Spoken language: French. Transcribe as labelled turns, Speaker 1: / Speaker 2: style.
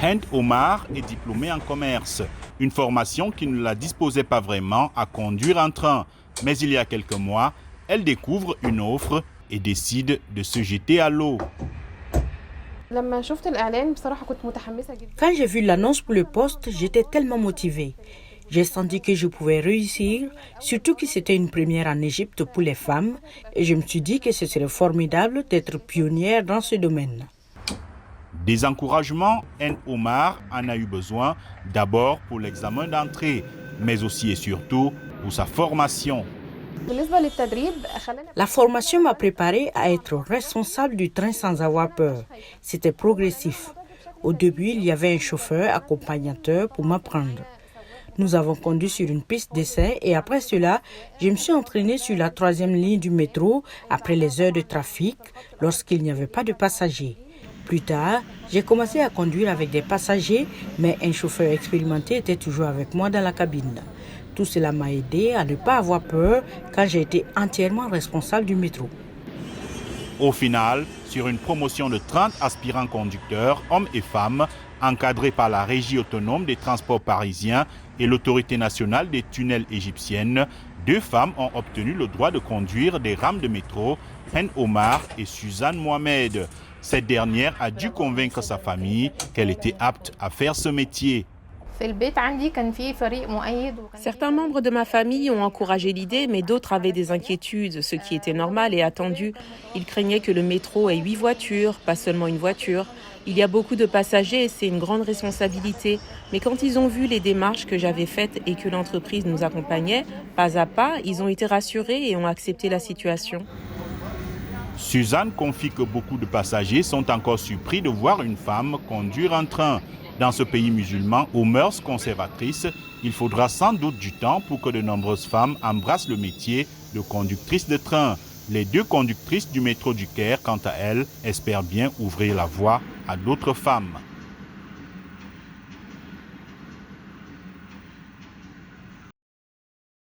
Speaker 1: Hind Omar est diplômée en commerce, une formation qui ne la disposait pas vraiment à conduire un train. Mais il y a quelques mois, elle découvre une offre et décide de se jeter à l'eau.
Speaker 2: Quand j'ai vu l'annonce pour le poste, j'étais tellement motivée. J'ai senti que je pouvais réussir, surtout que c'était une première en Égypte pour les femmes, et je me suis dit que ce serait formidable d'être pionnière dans ce domaine.
Speaker 1: Des encouragements, Hind Omar en a eu besoin d'abord pour l'examen d'entrée, mais aussi et surtout pour sa formation.
Speaker 2: La formation m'a préparée à être responsable du train sans avoir peur. C'était progressif. Au début, il y avait un chauffeur accompagnateur pour m'apprendre. Nous avons conduit sur une piste d'essai et après cela, je me suis entraînée sur la 3e ligne du métro après les heures de trafic lorsqu'il n'y avait pas de passagers. Plus tard, j'ai commencé à conduire avec des passagers, mais un chauffeur expérimenté était toujours avec moi dans la cabine. Tout cela m'a aidé à ne pas avoir peur quand j'ai été entièrement responsable du métro.
Speaker 1: Au final, sur une promotion de 30 aspirants conducteurs, hommes et femmes, encadrés par la Régie autonome des transports parisiens et l'Autorité nationale des tunnels égyptiennes, 2 femmes ont obtenu le droit de conduire des rames de métro, Hind Omar et Suzanne Mohamed. Cette dernière a dû convaincre sa famille qu'elle était apte à faire ce métier.
Speaker 3: Certains membres de ma famille ont encouragé l'idée, mais d'autres avaient des inquiétudes, ce qui était normal et attendu. Ils craignaient que le métro ait 8 voitures, pas seulement une voiture. Il y a beaucoup de passagers et c'est une grande responsabilité. Mais quand ils ont vu les démarches que j'avais faites et que l'entreprise nous accompagnait, pas à pas, ils ont été rassurés et ont accepté la situation.
Speaker 1: Suzanne confie que beaucoup de passagers sont encore surpris de voir une femme conduire un train. Dans ce pays musulman aux mœurs conservatrices, il faudra sans doute du temps pour que de nombreuses femmes embrassent le métier de conductrice de train. Les 2 conductrices du métro du Caire, quant à elles, espèrent bien ouvrir la voie à d'autres femmes.